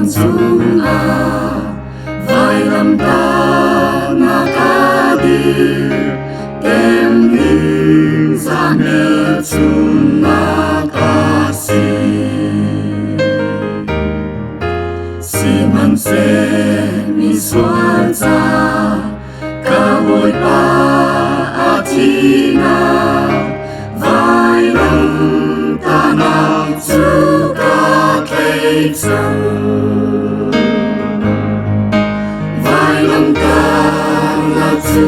Zung Vailam TAHNAK tem hình ra nếp chung si man se mi suar cha ka boi pa atina Vailam TAHNAK chu ka Hlei Thang Vailam TAHNAK chu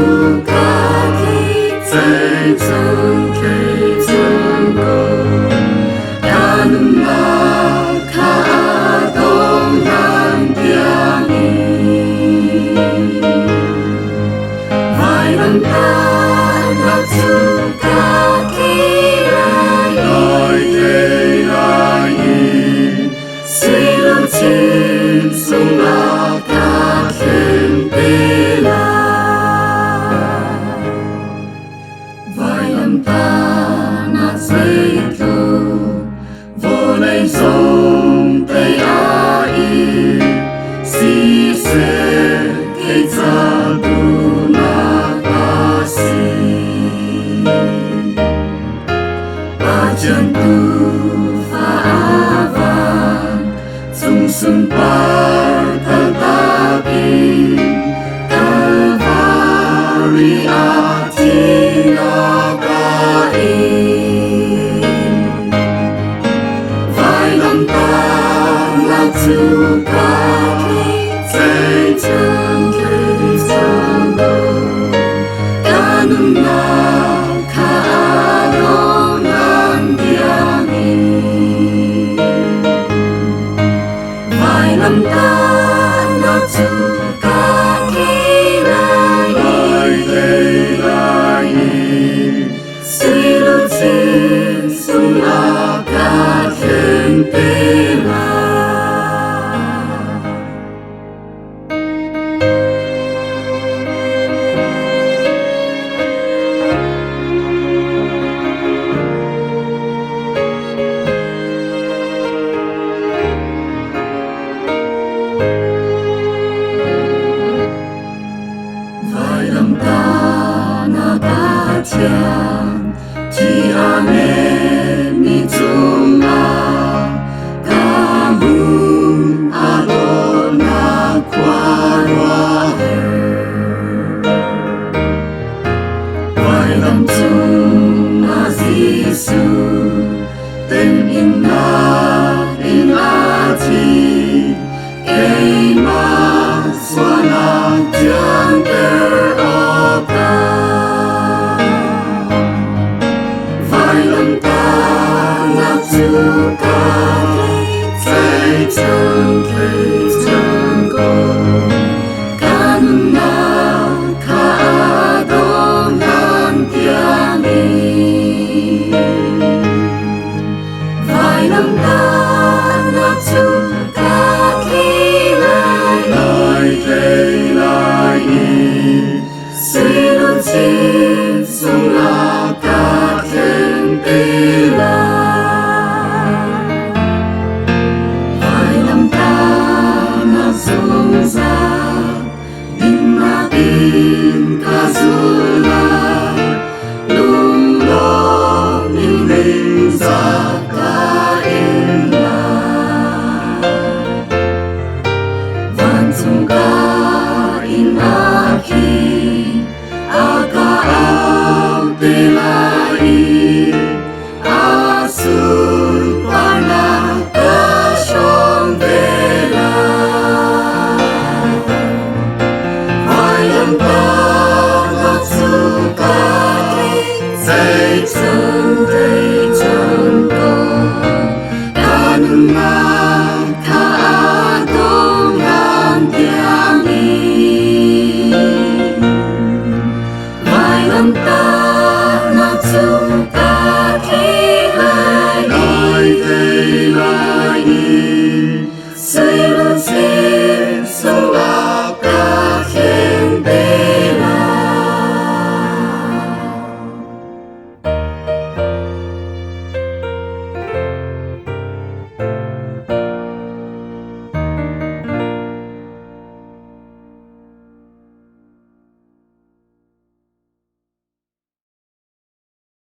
ka Hlei Thang go TAHNAK ka adong nan Iang Vailam TAHNAK chu ka Hlei Zung Luai Vailam TAHNAK dây thu vô lấy dòng tay ai si se cây cha tu na ta si ba chân tu pha van chung sun par ta ta pi Calvary atina ka Vailam TAHNAK chu ka Hlei Thang go TAHNAK ka adong nan Iang Vailam TAHNAK chu ka Hlei Zung Luai Vailam TAHNAK Tial mi Zung Kamun adona kwarwa Vailam Zung Zisu tem inna inati Ema swana tiang teroka Vailam TAHNAK chu ka Hlei Thang go TAHNAK ka adong nan Iang Vailam TAHNAK chu ka Hlei Zung Luai Vailam TAHNAK zung za din natin kazulay lung lo ning za kainla van zung ka inaki akaw tilai asul parna kasyong vela Vailam TAHNAK chu ka Hlei Thang